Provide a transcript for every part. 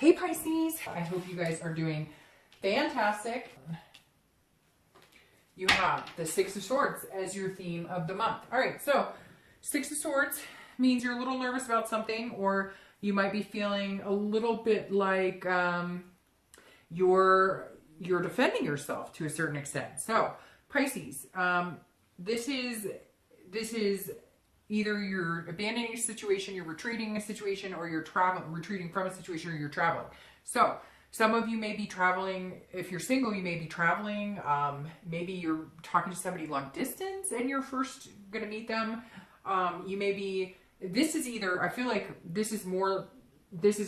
Hey Pisces, I hope you guys are doing fantastic. You have the Six of Swords as your theme of the month. All right, so Six of Swords means you're a little nervous about something, or you might be feeling a little bit like you're defending yourself to a certain extent. So Pisces, this is either you're abandoning a situation, you're retreating a situation, or you're retreating from a situation, or you're traveling. So some of you may be traveling. If you're single, you may be traveling. Maybe you're talking to somebody long distance and you're first going to meet them. You may be, this is either, I feel like this is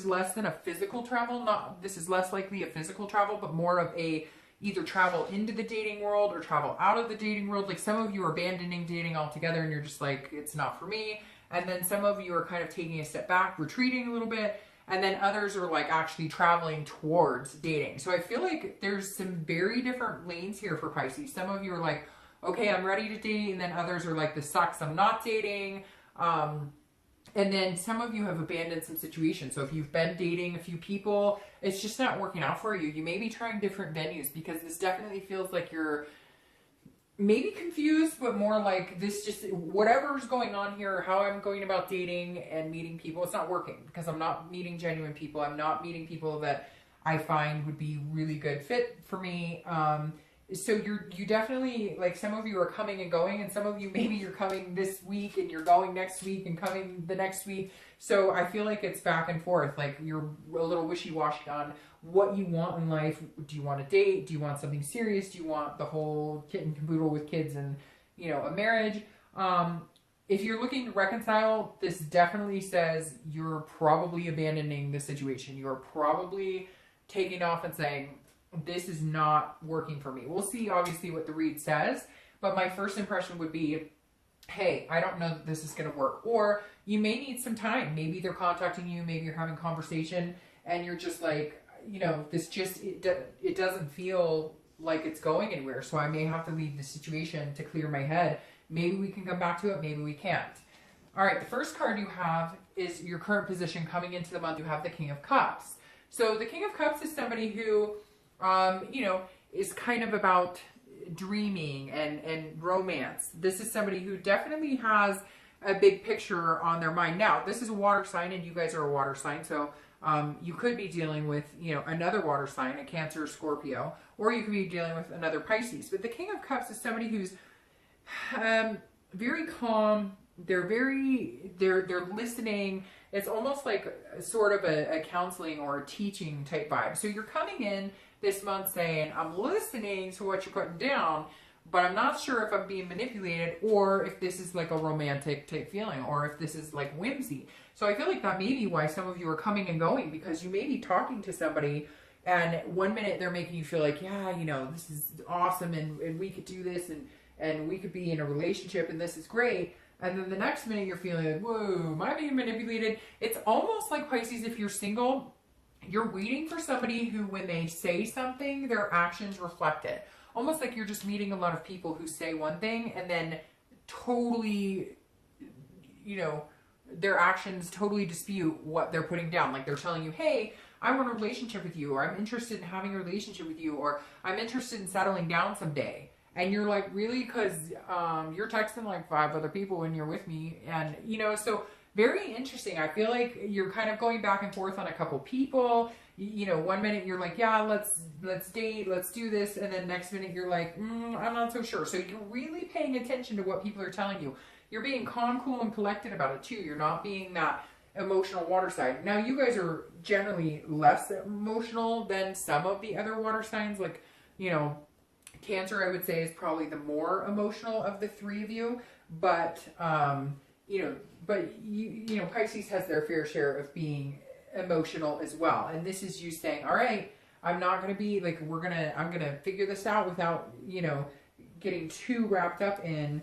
less than a physical travel. This is less likely a physical travel, but more of a either travel into the dating world or travel out of the dating world. Like some of you are abandoning dating altogether and you're just like, it's not for me. And then some of you are kind of taking a step back, retreating a little bit. And then others are like actually traveling towards dating. So I feel like there's some very different lanes here for Pisces. Some of you are like, okay, I'm ready to date. And then others are like, this sucks, I'm not dating. And then some of you have abandoned some situations. So if you've been dating a few people, it's just not working out for you. You may be trying different venues because this definitely feels like you're maybe confused, but more like this just, whatever's going on here, how I'm going about dating and meeting people, it's not working because I'm not meeting genuine people. I'm not meeting people that I find would be really good fit for me. So you definitely, like some of you are coming and going, and some of you maybe you're coming this week and you're going next week and coming the next week. So I feel like it's back and forth. Like you're a little wishy-washy on what you want in life. Do you want to date? Do you want something serious? Do you want the whole kit and caboodle with kids and, you know, a marriage? If you're looking to reconcile, this definitely says you're probably abandoning the situation. You're probably taking off and saying, this is not working for me. We'll see obviously what the read says, but my first impression would be, hey, I don't know that this is going to work. Or you may need some time. Maybe they're contacting you, maybe you're having conversation and you're just like, you know, this just, it doesn't feel like it's going anywhere. So I may have to leave the situation to clear my head. Maybe we can come back to it. Maybe we can't. All right. The first card you have is your current position coming into the month. You have the King of Cups. So the King of Cups is somebody who, you know, is kind of about dreaming and romance. This is somebody who definitely has a big picture on their mind. Now, this is a water sign and you guys are a water sign. So you could be dealing with, you know, another water sign, a Cancer or Scorpio, or you could be dealing with another Pisces. But the King of Cups is somebody who's very calm. They're listening. It's almost like sort of a counseling or a teaching type vibe. So you're coming in this month saying, I'm listening to what you're putting down, but I'm not sure if I'm being manipulated or if this is like a romantic type feeling or if this is like whimsy. So I feel like that may be why some of you are coming and going, because you may be talking to somebody and one minute they're making you feel like, yeah, you know, this is awesome and we could do this and we could be in a relationship and this is great. And then the next minute you're feeling like, whoa, am I being manipulated? It's almost like Pisces, if you're single, you're waiting for somebody who, when they say something, their actions reflect it. Almost like you're just meeting a lot of people who say one thing and then totally, you know, their actions totally dispute what they're putting down. Like they're telling you, hey, I want a relationship with you, or I'm interested in having a relationship with you, or I'm interested in settling down someday. And you're like, really? Because you're texting like 5 other people when you're with me. And, you know, so very interesting. I feel like you're kind of going back and forth on a couple people. You know, one minute you're like, yeah, let's date, let's do this. And then next minute you're like, I'm not so sure. So you're really paying attention to what people are telling you. You're being calm, cool, and collected about it too. You're not being that emotional water sign. Now, you guys are generally less emotional than some of the other water signs. Like, you know, Cancer, I would say, is probably the more emotional of the three of you, but you know, Pisces has their fair share of being emotional as well. And this is you saying, all right, I'm not going to be like, I'm going to figure this out without, you know, getting too wrapped up in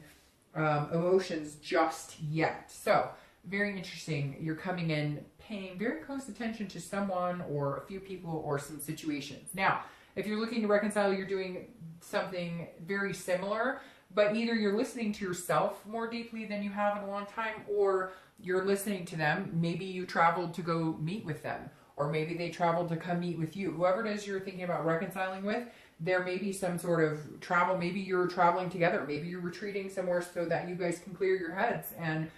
emotions just yet. So very interesting. You're coming in paying very close attention to someone or a few people or some situations. Now, if you're looking to reconcile, you're doing something very similar, but either you're listening to yourself more deeply than you have in a long time, or you're listening to them. Maybe you traveled to go meet with them, or maybe they traveled to come meet with you. Whoever it is you're thinking about reconciling with, there may be some sort of travel. Maybe you're traveling together. Maybe you're retreating somewhere so that you guys can clear your heads and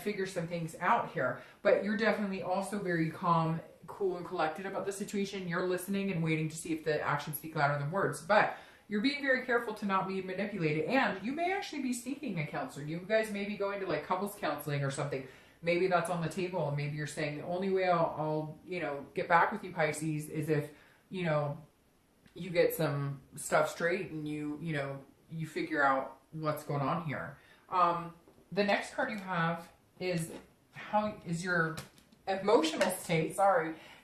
figure some things out here. But you're definitely also very calm, cool, and collected about the situation. You're listening and waiting to see if the actions speak louder than words. But you're being very careful to not be manipulated. And you may actually be seeking a counselor. You guys may be going to like couples counseling or something. Maybe that's on the table. And maybe you're saying the only way I'll get back with you, Pisces, is if, you get some stuff straight and you figure out what's going on here. The next card you have is how is your emotional state,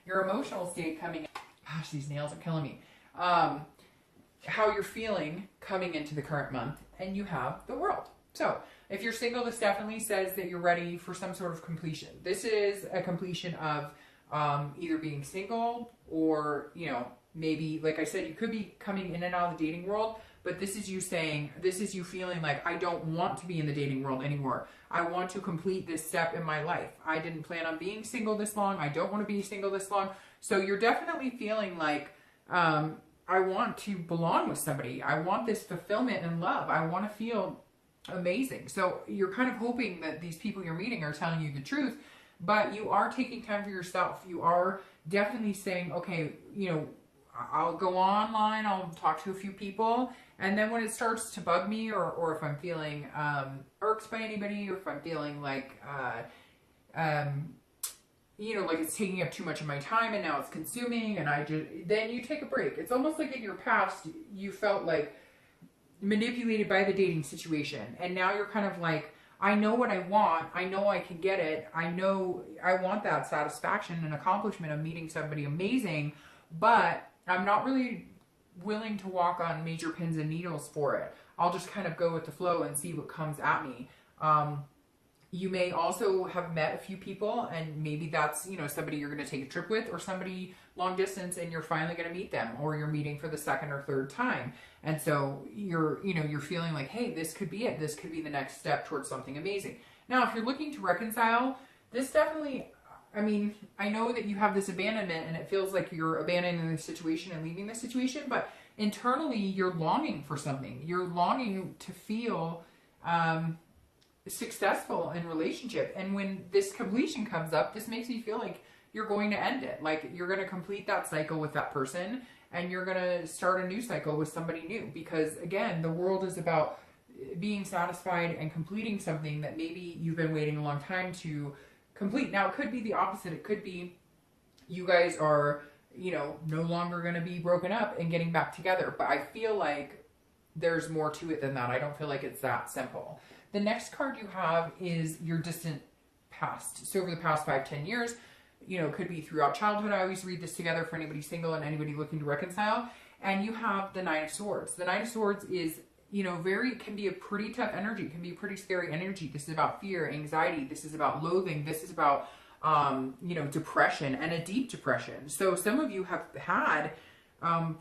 your emotional state coming in. Gosh, these nails are killing me. How you're feeling coming into the current month, and you have the World. So if you're single, this definitely says that you're ready for some sort of completion. This is a completion of either being single or, maybe, like I said, you could be coming in and out of the dating world, but this is you saying, this is you feeling like, I don't want to be in the dating world anymore. I want to complete this step in my life. I didn't plan on being single this long. I don't want to be single this long. So you're definitely feeling like, I want to belong with somebody. I want this fulfillment and love. I want to feel amazing. So you're kind of hoping that these people you're meeting are telling you the truth, but you are taking time for yourself. You are definitely saying, okay, I'll go online, I'll talk to a few people, and then when it starts to bug me, or if I'm feeling irked by anybody, or if I'm feeling like, like it's taking up too much of my time and now it's consuming, and then you take a break. It's almost like in your past, you felt like manipulated by the dating situation, and now you're kind of like, I know what I want, I know I can get it, I know I want that satisfaction and accomplishment of meeting somebody amazing, but I'm not really willing to walk on major pins and needles for it. I'll just kind of go with the flow and see what comes at me. You may also have met a few people, and maybe that's, somebody you're going to take a trip with, or somebody long distance, and you're finally going to meet them, or you're meeting for the second or third time. And so you're feeling like, hey, this could be it. This could be the next step towards something amazing. Now, if you're looking to reconcile, this definitely, I know that you have this abandonment and it feels like you're abandoning the situation and leaving the situation, but internally you're longing for something. You're longing to feel successful in relationship. And when this completion comes up, this makes me feel like you're going to end it. Like you're going to complete that cycle with that person, and you're going to start a new cycle with somebody new. Because again, the World is about being satisfied and completing something that maybe you've been waiting a long time to complete. Now, it could be the opposite. It could be you guys are, no longer going to be broken up and getting back together. But I feel like there's more to it than that. I don't feel like it's that simple. The next card you have is your distant past. So over the past 5-10 years, could be throughout childhood. I always read this together for anybody single and anybody looking to reconcile. And you have the Nine of Swords. The Nine of Swords is, can be a pretty tough energy. It can be a pretty scary energy. This is about fear, anxiety. This is about loathing. This is about, depression, and a deep depression. So some of you have had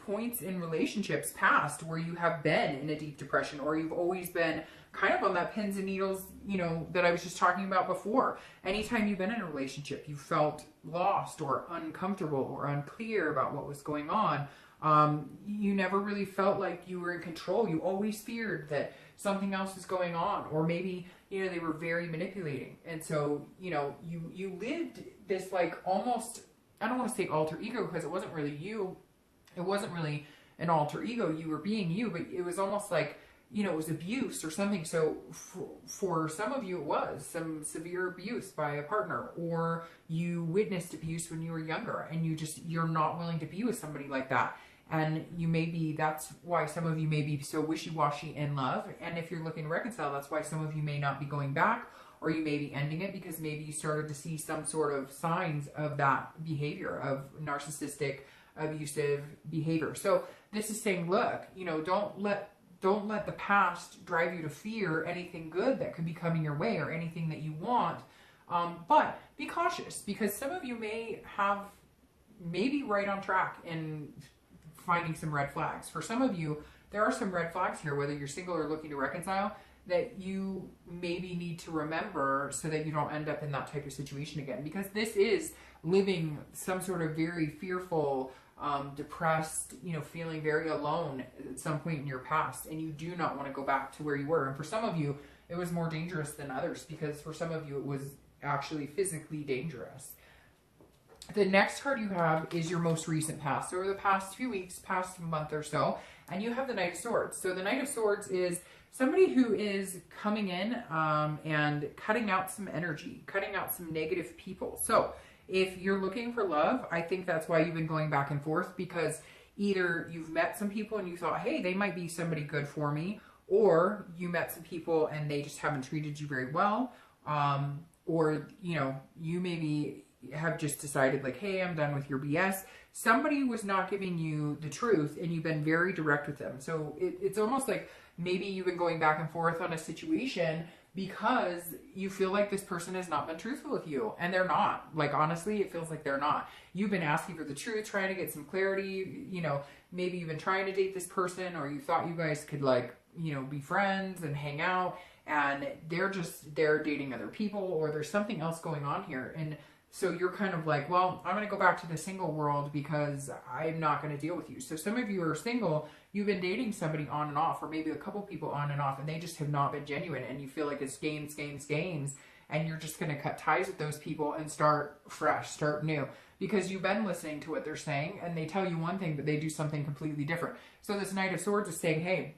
points in relationships past where you have been in a deep depression, or you've always been kind of on that pins and needles, that I was just talking about before. Anytime you've been in a relationship, you felt lost or uncomfortable or unclear about what was going on. You never really felt like you were in control. You always feared that something else was going on, or maybe, they were very manipulating. And so, you lived this like almost, I don't want to say alter ego, because it wasn't really you. It wasn't really an alter ego. You were being you, but it was almost like, it was abuse or something. So for some of you, it was some severe abuse by a partner, or you witnessed abuse when you were younger, and you're not willing to be with somebody like that. And that's why some of you may be so wishy-washy in love. And if you're looking to reconcile, that's why some of you may not be going back, or you may be ending it because maybe you started to see some sort of signs of that behavior, of narcissistic, abusive behavior. So this is saying, look, don't let the past drive you to fear anything good that could be coming your way, or anything that you want. But be cautious, because some of you may be right on track in finding some red flags. For some of you, there are some red flags here, whether you're single or looking to reconcile, that you maybe need to remember so that you don't end up in that type of situation again. Because this is living some sort of very fearful, depressed, feeling very alone at some point in your past, and you do not want to go back to where you were. And for some of you, it was more dangerous than others, because for some of you, it was actually physically dangerous. The next card you have is your most recent past, over the past few weeks, past month or so, and you have the Knight of Swords. So the Knight of Swords is somebody who is coming in and cutting out some energy, cutting out some negative people. So if you're looking for love, I think that's why you've been going back and forth, because either you've met some people and you thought, hey, they might be somebody good for me, or you met some people and they just haven't treated you very well, or, you maybe have just decided like, hey, I'm done with your BS. Somebody was not giving you the truth and you've been very direct with them. So it's almost like maybe you've been going back and forth on a situation because you feel like this person has not been truthful with you, and they're not. Like, honestly, it feels like they're not. You've been asking for the truth, trying to get some clarity. Maybe you've been trying to date this person, or you thought you guys could be friends and hang out, and they're dating other people, or there's something else going on here. And so you're kind of like, well, I'm going to go back to the single world because I'm not going to deal with you. So some of you are single, you've been dating somebody on and off, or maybe a couple people on and off, and they just have not been genuine, and you feel like it's games, and you're just going to cut ties with those people and start fresh, start new, because you've been listening to what they're saying, and they tell you one thing, but they do something completely different. So this Knight of Swords is saying, hey,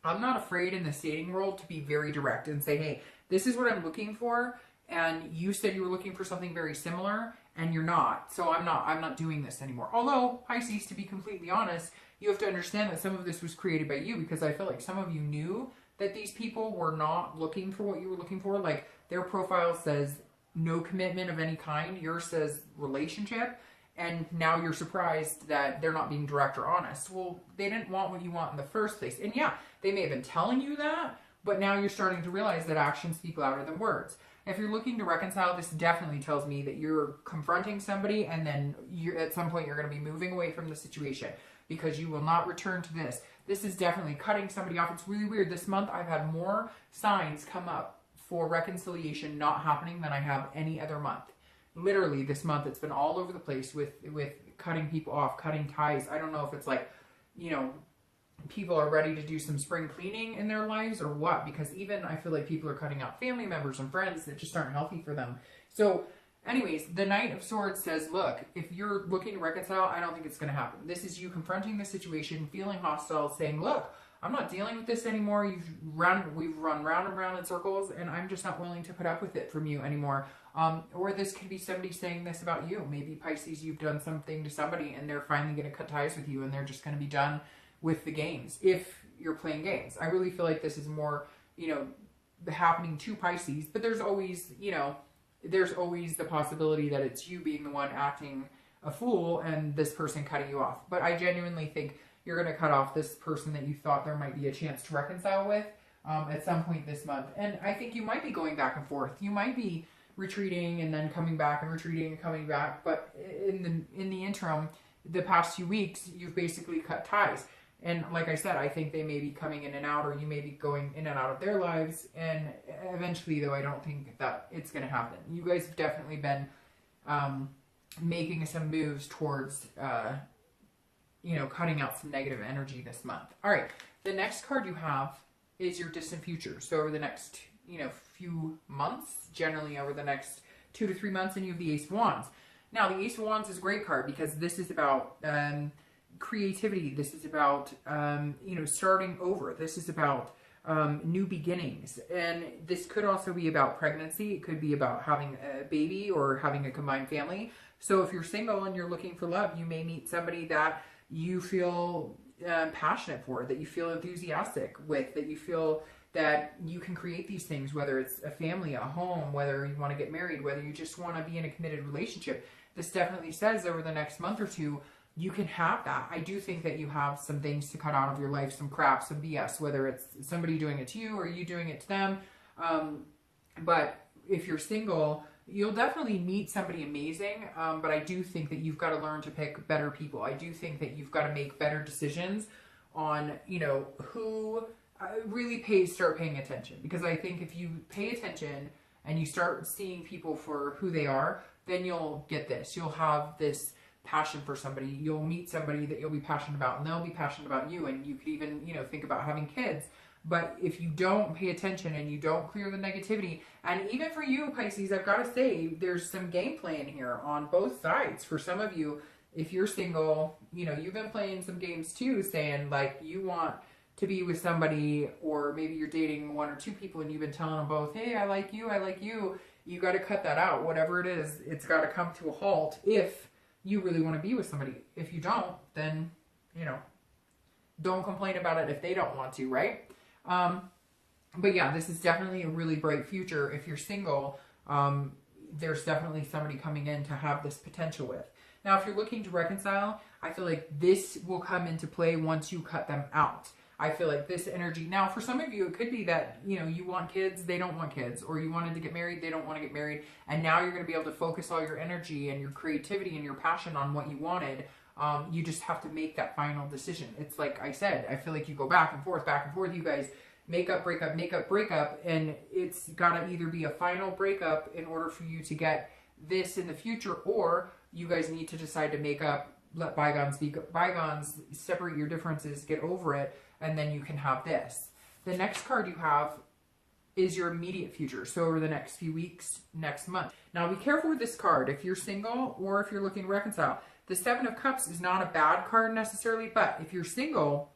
I'm not afraid in the dating world to be very direct and say, hey, this is what I'm looking for. And you said you were looking for something very similar, and you're not. So I'm not doing this anymore. Although, Pisces, to be completely honest, you have to understand that some of this was created by you, because I feel like some of you knew that these people were not looking for what you were looking for. Like, their profile says no commitment of any kind. Yours says relationship. And now you're surprised that they're not being direct or honest. Well, they didn't want what you want in the first place. And yeah, they may have been telling you that, but now you're starting to realize that actions speak louder than words. If you're looking to reconcile, this definitely tells me that you're confronting somebody, and then at some point you're going to be moving away from the situation, because you will not return to this. This is definitely cutting somebody off. It's really weird. This month I've had more signs come up for reconciliation not happening than I have any other month. Literally this month it's been all over the place with cutting people off, cutting ties. I don't know if it's like, people are ready to do some spring cleaning in their lives or what, because even I feel like people are cutting out family members and friends that just aren't healthy for them. So anyways, the Knight of Swords says, look, if you're looking to reconcile, I don't think it's going to happen. This is you confronting the situation, feeling hostile, saying, look, I'm not dealing with this anymore. We've run round and round in circles, and I'm just not willing to put up with it from you anymore. Or this could be somebody saying this about you. Maybe, Pisces, you've done something to somebody and they're finally going to cut ties with you, and they're just going to be done with the games, if you're playing games. I really feel like this is more, happening to Pisces, but there's always the possibility that it's you being the one acting a fool and this person cutting you off. But I genuinely think you're going to cut off this person that you thought there might be a chance to reconcile with at some point this month. And I think you might be going back and forth. You might be retreating and then coming back and retreating and coming back. But in the interim, the past few weeks, you've basically cut ties. And like I said, I think they may be coming in and out, or you may be going in and out of their lives. And eventually, though, I don't think that it's going to happen. You guys have definitely been making some moves towards, cutting out some negative energy this month. All right. The next card you have is your distant future. So over the next, few months, generally over the next 2 to 3 months, and you have the Ace of Wands. Now, the Ace of Wands is a great card because this is about creativity. This is about, starting over. This is about new beginnings. And this could also be about pregnancy. It could be about having a baby or having a combined family. So if you're single and you're looking for love, you may meet somebody that you feel passionate for, that you feel enthusiastic with, that you feel that you can create these things, whether it's a family, a home, whether you want to get married, whether you just want to be in a committed relationship. This definitely says over the next month or two, you can have that. I do think that you have some things to cut out of your life, some crap, some BS, whether it's somebody doing it to you or you doing it to them. But if you're single, you'll definitely meet somebody amazing. But I do think that you've got to learn to pick better people. I do think that you've got to make better decisions on, who really start paying attention. Because I think if you pay attention and you start seeing people for who they are, then you'll get this. You'll have this passion for somebody. You'll meet somebody that you'll be passionate about, and they'll be passionate about you, and you could even, you know, think about having kids. But if you don't pay attention and you don't clear the negativity, and even for you, Pisces, I've got to say, there's some game playing here on both sides. For some of you, if you're single, you know, you've been playing some games too, saying like you want to be with somebody, or maybe you're dating one or two people and you've been telling them both, hey, I like you, I like you. You got to cut that out. Whatever it is, it's got to come to a halt if you really want to be with somebody. If you don't, then, you know, don't complain about it if they don't want to, right? But yeah, this is definitely a really bright future. If you're single, there's definitely somebody coming in to have this potential with. Now, if you're looking to reconcile, I feel like this will come into play once you cut them out. I feel like this energy, now for some of you, it could be that, you know, you want kids, they don't want kids, or you wanted to get married, they don't want to get married. And now you're going to be able to focus all your energy and your creativity and your passion on what you wanted. You just have to make that final decision. It's like I said, I feel like you go back and forth, you guys make up, break up, and it's got to either be a final breakup in order for you to get this in the future, or you guys need to decide to make up, let bygones be bygones, separate your differences, get over it, and then you can have this. The next card you have is your immediate future. So over the next few weeks, next month. Now be careful with this card. If you're single or if you're looking to reconcile, the Seven of Cups is not a bad card necessarily, but if you're single,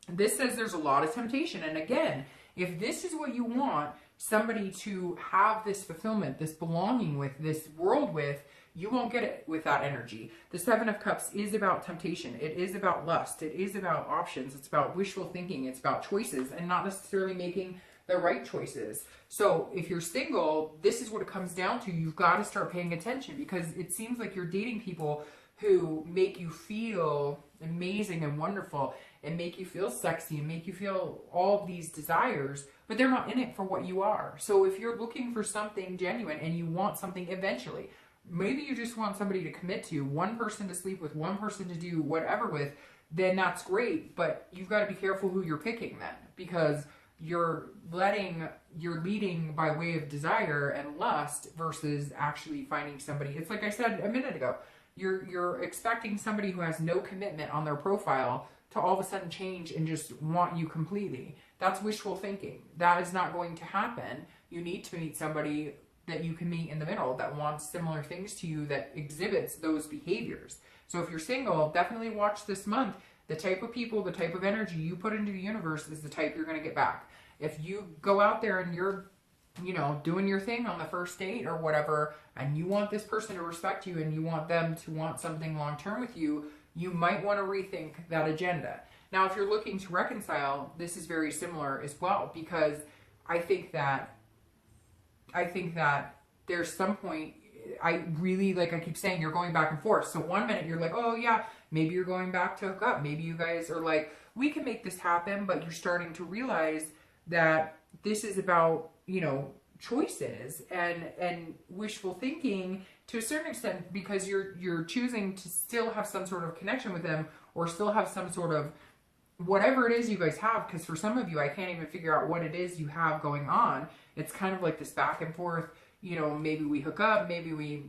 this says there's a lot of temptation. And again, if this is what you want, somebody to have this fulfillment, this belonging with, this world with, you won't get it with that energy. The Seven of Cups is about temptation. It is about lust. It is about options. It's about wishful thinking. It's about choices and not necessarily making the right choices. So if you're single, this is what it comes down to. You've got to start paying attention, because it seems like you're dating people who make you feel amazing and wonderful and make you feel sexy and make you feel all these desires, but they're not in it for what you are. So if you're looking for something genuine and you want something eventually, maybe you just want somebody to commit to, one person to sleep with, one person to do whatever with, then that's great. But you've got to be careful who you're picking then, because you're leading by way of desire and lust versus actually finding somebody. It's like I said a minute ago, you're expecting somebody who has no commitment on their profile to all of a sudden change and just want you completely. That's wishful thinking. That is not going to happen. You need to meet somebody that you can meet in the middle that wants similar things to you, that exhibits those behaviors. So if you're single, definitely watch this month. The type of people, the type of energy you put into the universe is the type you're going to get back. If you go out there and you're, you know, doing your thing on the first date or whatever, and you want this person to respect you and you want them to want something long-term with you, you might want to rethink that agenda. Now, if you're looking to reconcile, this is very similar as well, because I think that there's some point, I really, like I keep saying, you're going back and forth. So one minute you're like, oh yeah, maybe you're going back to hook up. Maybe you guys are like, we can make this happen, but you're starting to realize that this is about, you know, choices and wishful thinking to a certain extent, because you're choosing to still have some sort of connection with them, or still have some sort of whatever it is you guys have. Because for some of you, I can't even figure out what it is you have going on. It's kind of like this back and forth, you know, maybe we hook up, maybe we,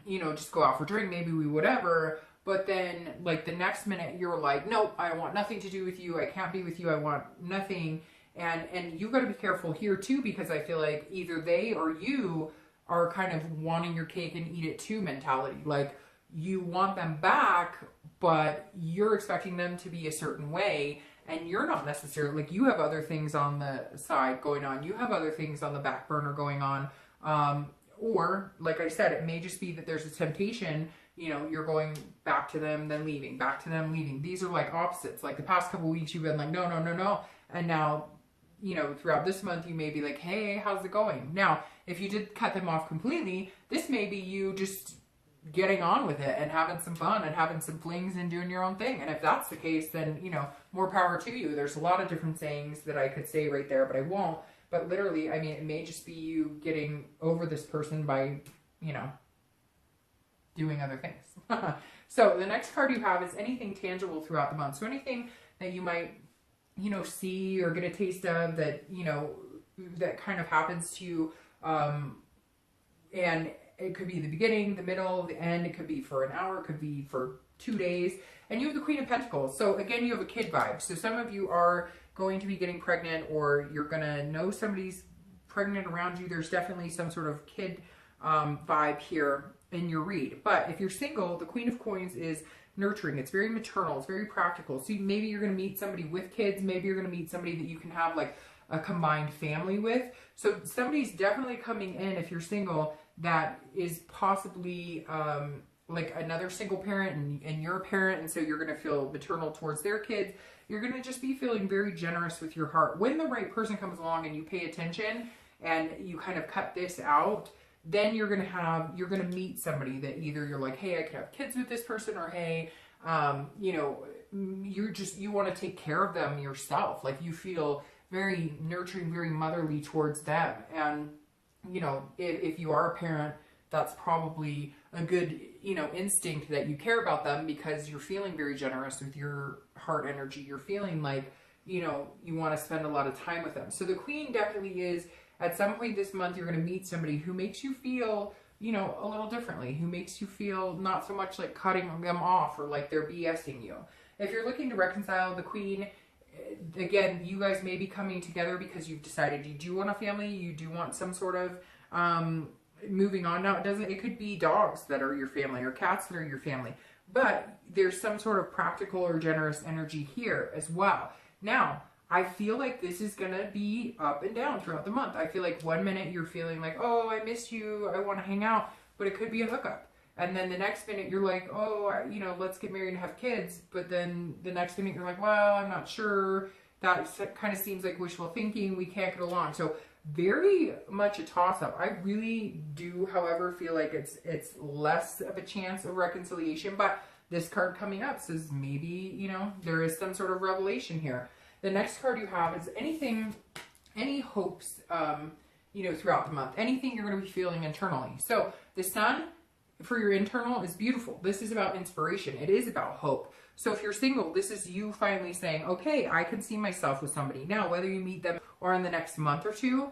you know, just go out for a drink, maybe we whatever. But then like the next minute you're like, nope, I want nothing to do with you. I can't be with you. I want nothing. And you got to be careful here too, because I feel like either they or you are kind of wanting your cake and eat it too mentality. Like you want them back, but you're expecting them to be a certain way, and you're not necessarily, like, you have other things on the side going on. You have other things on the back burner going on. Or like I said, it may just be that there's a temptation, you know, you're going back to them, then leaving, back to them, leaving. These are like opposites. Like the past couple of weeks you've been like, no, no, no, no. And now, you know, throughout this month, you may be like, hey, how's it going? Now, if you did cut them off completely, this may be you just getting on with it and having some fun and having some flings and doing your own thing. And if that's the case, then, you know, more power to you. There's a lot of different sayings that I could say right there, but I won't. But literally, I mean, it may just be you getting over this person by, you know, doing other things. So the next card you have is anything tangible throughout the month. So anything that you might, you know, see or get a taste of that, you know, that kind of happens to you. And It could be the beginning, the middle, the end. It could be for an hour. It could be for 2 days. And you have the Queen of Pentacles. So again, you have a kid vibe. So some of you are going to be getting pregnant, or you're going to know somebody's pregnant around you. There's definitely some sort of kid vibe here in your read. But if you're single, the Queen of Coins is nurturing. It's very maternal. It's very practical. So maybe you're going to meet somebody with kids. Maybe you're going to meet somebody that you can have like a combined family with. So somebody's definitely coming in, if you're single, that is possibly like another single parent, and you're a parent, and so you're going to feel maternal towards their kids. You're going to just be feeling very generous with your heart. When the right person comes along and you pay attention and you kind of cut this out, then you're going to meet somebody that either you're like, hey, I could have kids with this person, or hey, you know, you want to take care of them yourself. Like you feel very nurturing, very motherly towards them. And, you know, if you are a parent, that's probably a good, you know, instinct that you care about them, because you're feeling very generous with your heart energy. You're feeling like, you know, you want to spend a lot of time with them. So the Queen definitely is, at some point this month, you're going to meet somebody who makes you feel, you know, a little differently, who makes you feel not so much like cutting them off or like they're BSing you. If you're looking to reconcile, the Queen, again, you guys may be coming together because you've decided you do want a family, you do want some sort of moving on. Now, it could be dogs that are your family or cats that are your family, but there's some sort of practical or generous energy here as well. Now, I feel like this is going to be up and down throughout the month. I feel like 1 minute you're feeling like, oh, I miss you, I want to hang out, but it could be a hookup. And then the next minute you're like, oh, you know, let's get married and have kids. But then the next minute you're like, well, I'm not sure. That kind of seems like wishful thinking. We can't get along. So very much a toss-up. I really do, however, feel like it's less of a chance of reconciliation. But this card coming up says maybe, you know, there is some sort of revelation here. The next card you have is any hopes, you know, throughout the month. Anything you're going to be feeling internally. So the Sun for your internal is beautiful. This is about inspiration. It is about hope. So if you're single, this is you finally saying, okay, I can see myself with somebody. Now, whether you meet them or in the next month or two,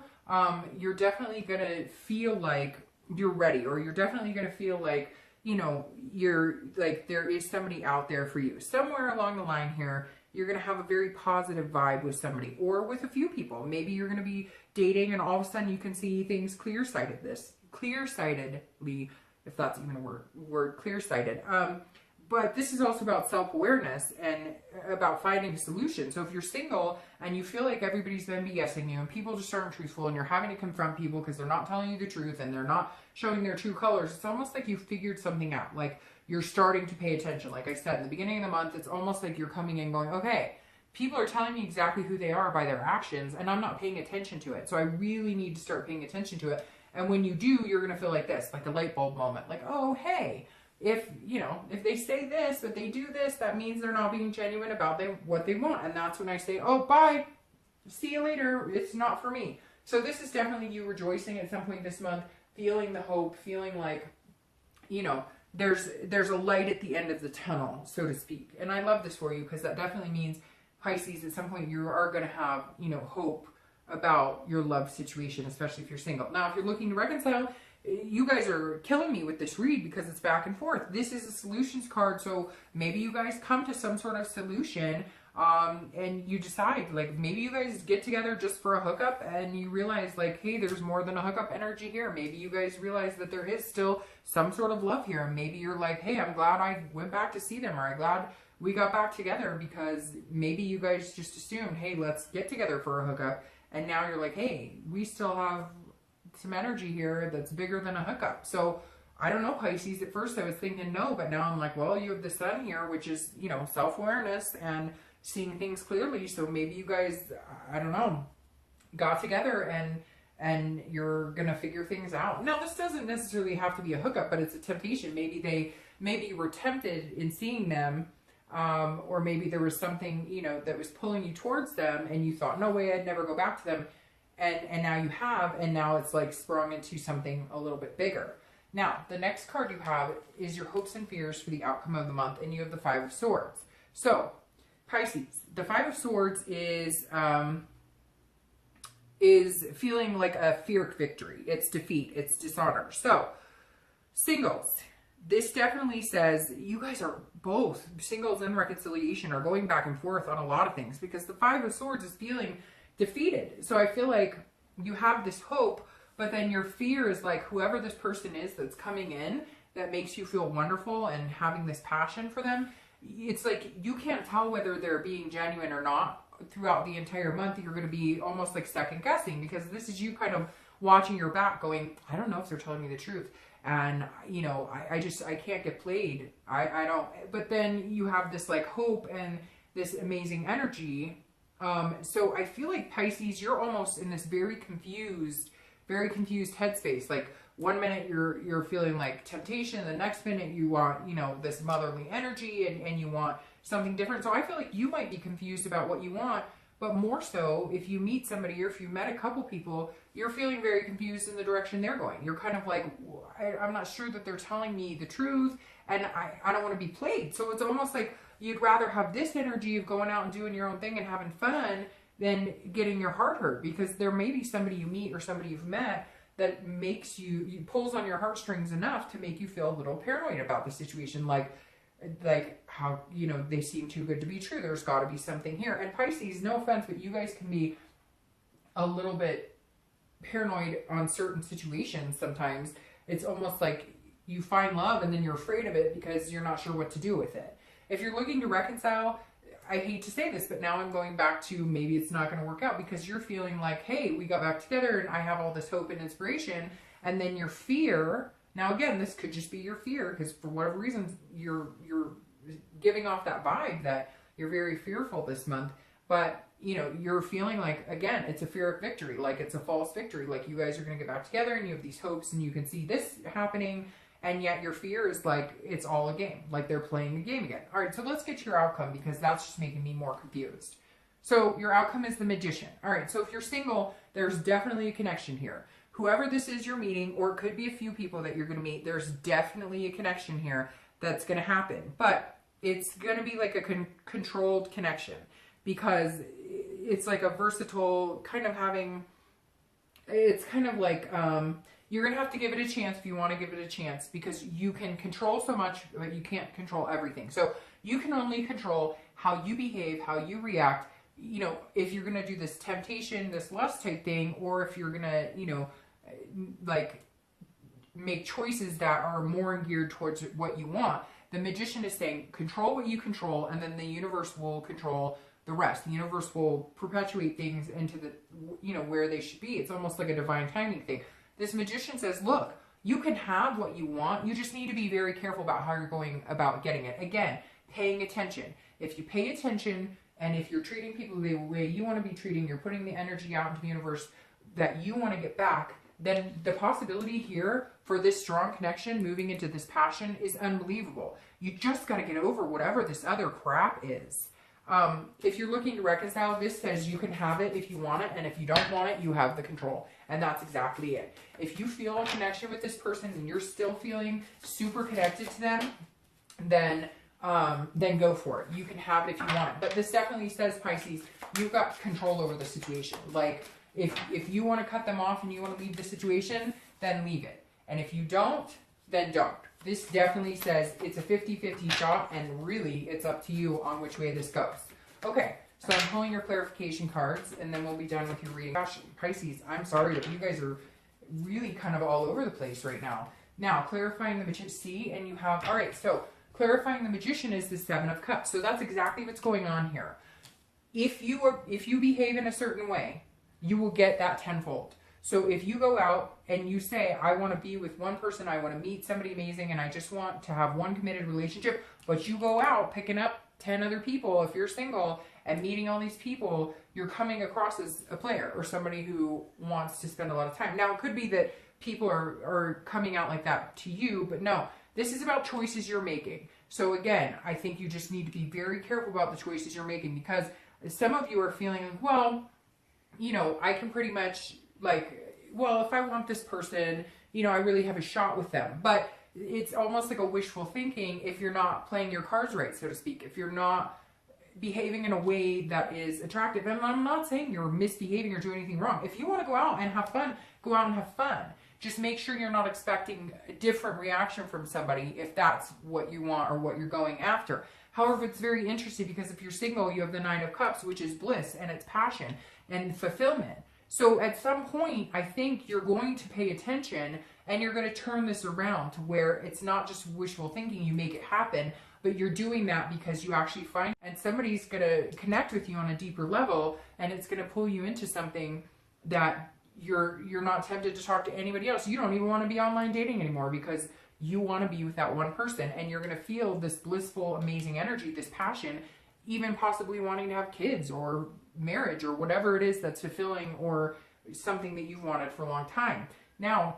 you're definitely going to feel like you're ready, or you're definitely going to feel like, you know, you're like, there is somebody out there for you. Somewhere along the line here, you're going to have a very positive vibe with somebody, or with a few people. Maybe you're going to be dating and all of a sudden you can see things clear-sightedly, if that's even a word, clear-sighted. But this is also about self-awareness and about finding a solution. So if you're single and you feel like everybody's been BSing you and people just aren't truthful, and you're having to confront people because they're not telling you the truth and they're not showing their true colors, it's almost like you figured something out. Like you're starting to pay attention. Like I said, in the beginning of the month, it's almost like you're coming in going, okay, people are telling me exactly who they are by their actions, and I'm not paying attention to it. So I really need to start paying attention to it. And when you do, you're going to feel like this, like a light bulb moment. Like, oh, hey, if they say this, but they do this, that means they're not being genuine about what they want. And that's when I say, oh, bye, see you later. It's not for me. So this is definitely you rejoicing at some point this month, feeling the hope, feeling like, you know, there's a light at the end of the tunnel, so to speak. And I love this for you, because that definitely means, Pisces, at some point you are going to have, you know, hope about your love situation, especially if you're single. Now, if you're looking to reconcile, you guys are killing me with this read because it's back and forth. This is a solutions card, so maybe you guys come to some sort of solution, and you decide, like, maybe you guys get together just for a hookup, and you realize, like, hey, there's more than a hookup energy here. Maybe you guys realize that there is still some sort of love here. Maybe you're like, hey, I'm glad I went back to see them, or I'm glad we got back together, because maybe you guys just assumed, hey, let's get together for a hookup. And now you're like, hey, we still have some energy here that's bigger than a hookup. So I don't know, Pisces. At first I was thinking no, but now I'm like, well, you have the Sun here, which is, you know, self-awareness and seeing things clearly. So maybe you guys, I don't know, got together and you're gonna figure things out. Now, this doesn't necessarily have to be a hookup, but it's a temptation. Maybe you were tempted in seeing them. Or maybe there was something, you know, that was pulling you towards them, and you thought, no way, I'd never go back to them. And now you have, and now it's like sprung into something a little bit bigger. Now, the next card you have is your hopes and fears for the outcome of the month, and you have the Five of Swords. So, Pisces, the Five of Swords is feeling like a Pyrrhic victory. It's defeat. It's dishonor. So, Singles. This definitely says you guys are both, singles and reconciliation, are going back and forth on a lot of things because the Five of Swords is feeling defeated. So I feel like you have this hope, but then your fear is like whoever this person is that's coming in that makes you feel wonderful and having this passion for them, it's like you can't tell whether they're being genuine or not throughout the entire month. You're going to be almost like second guessing because this is you kind of watching your back going, I don't know if they're telling me the truth. And, you know, I can't get played. I don't, but then you have this like hope and this amazing energy. So I feel like Pisces, you're almost in this very confused headspace. Like one minute you're feeling like temptation. The next minute you want, you know, this motherly energy and you want something different. So I feel like you might be confused about what you want. But more so, if you meet somebody or if you met a couple people, you're feeling very confused in the direction they're going. You're kind of like, I'm not sure that they're telling me the truth and I don't want to be played. So it's almost like you'd rather have this energy of going out and doing your own thing and having fun than getting your heart hurt, because there may be somebody you meet or somebody you've met that makes you pulls on your heartstrings enough to make you feel a little paranoid about the situation. Like how, you know, they seem too good to be true. There's got to be something here. And Pisces, no offense, but you guys can be a little bit paranoid on certain situations sometimes. It's almost like you find love and then you're afraid of it because you're not sure what to do with it. If you're looking to reconcile, I hate to say this, but now I'm going back to maybe it's not going to work out because you're feeling like, hey, we got back together and I have all this hope and inspiration. And then your fear. Now, again, this could just be your fear because for whatever reason, you're giving off that vibe that you're very fearful this month. But, you know, you're feeling like, again, it's a fear of victory. Like it's a false victory. Like you guys are going to get back together and you have these hopes and you can see this happening. And yet your fear is like, it's all a game. Like they're playing a game again. All right, so let's get to your outcome because that's just making me more confused. So your outcome is the Magician. All right, so if you're single, there's definitely a connection here. Whoever this is you're meeting, or it could be a few people that you're going to meet, there's definitely a connection here that's going to happen. But it's going to be like a controlled connection because it's like a versatile kind of having, it's kind of like, you're going to have to give it a chance if you want to give it a chance because you can control so much, but you can't control everything. So you can only control how you behave, how you react. You know, if you're going to do this temptation, this lust type thing, or if you're going to, you know, like make choices that are more geared towards what you want. The Magician is saying, control what you control, and then the universe will control the rest. The universe will perpetuate things into the, you know, where they should be. It's almost like a divine timing thing. This Magician says, look, you can have what you want. You just need to be very careful about how you're going about getting it. Again, paying attention. If you pay attention, and if you're treating people the way you want to be treating, you're putting the energy out into the universe that you want to get back, then the possibility here for this strong connection moving into this passion is unbelievable. You just got to get over whatever this other crap is. If you're looking to reconcile, this says you can have it if you want it, and if you don't want it, you have the control. And that's exactly it. If you feel a connection with this person and you're still feeling super connected to them, then go for it. You can have it if you want it. But this definitely says, Pisces, you've got control over the situation. Like, if you want to cut them off and you want to leave the situation, then leave it. And if you don't, then don't. This definitely says it's a 50-50 shot, and really, it's up to you on which way this goes. Okay, so I'm pulling your clarification cards, and then we'll be done with your reading. Gosh, Pisces, I'm sorry, but you guys are really kind of all over the place right now. Now, clarifying the Magician, see, and you have, all right, so clarifying the Magician is the Seven of Cups. So that's exactly what's going on here. If you behave in a certain way, you will get that tenfold. So if you go out and you say, I want to be with one person, I want to meet somebody amazing, and I just want to have one committed relationship, but you go out picking up 10 other people, if you're single, and meeting all these people, you're coming across as a player or somebody who wants to spend a lot of time. Now, it could be that people are coming out like that to you, but no, this is about choices you're making. So again, I think you just need to be very careful about the choices you're making, because some of you are feeling like, well, you know, I can pretty much, like, well, if I want this person, you know, I really have a shot with them. But it's almost like a wishful thinking if you're not playing your cards right, so to speak. If you're not behaving in a way that is attractive. And I'm not saying you're misbehaving or doing anything wrong. If you want to go out and have fun, go out and have fun. Just make sure you're not expecting a different reaction from somebody if that's what you want or what you're going after. However, it's very interesting because if you're single, you have the Nine of Cups, which is bliss and it's passion and fulfillment. So at some point, I think you're going to pay attention and you're going to turn this around to where it's not just wishful thinking, you make it happen, but you're doing that because you actually find, and somebody's going to connect with you on a deeper level, and it's going to pull you into something that you're not tempted to talk to anybody else. You don't even want to be online dating anymore because you want to be with that one person, and you're going to feel this blissful, amazing energy, this passion, even possibly wanting to have kids or marriage or whatever it is that's fulfilling or something that you've wanted for a long time. Now,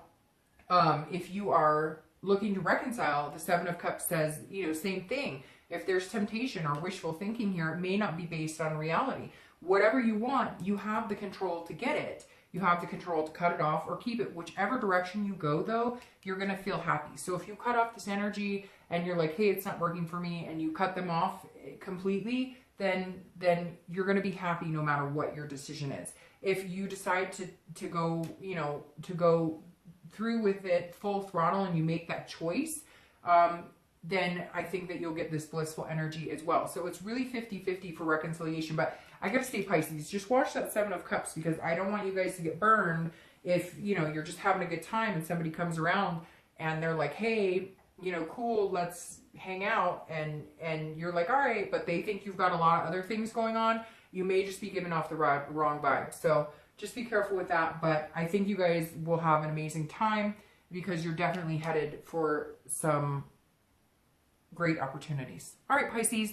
if you are looking to reconcile, the Seven of Cups says, you know, same thing. If there's temptation or wishful thinking here, it may not be based on reality. Whatever you want, you have the control to get it. You have the control to cut it off or keep it. Whichever direction you go, though, you're going to feel happy. So if you cut off this energy and you're like, hey, it's not working for me, and you cut them off completely, then you're going to be happy no matter what your decision is. If you decide to go, you know, to go through with it full throttle and you make that choice, then I think that you'll get this blissful energy as well. So it's really 50-50 for reconciliation. But I gotta say, Pisces, just watch that Seven of Cups, because I don't want you guys to get burned if, you know, you're just having a good time and somebody comes around and they're like, hey, you know, cool, let's hang out, and you're like, all right, but they think you've got a lot of other things going on. You may just be giving off the wrong vibe. So just be careful with that. But I think you guys will have an amazing time because you're definitely headed for some great opportunities. All right, Pisces,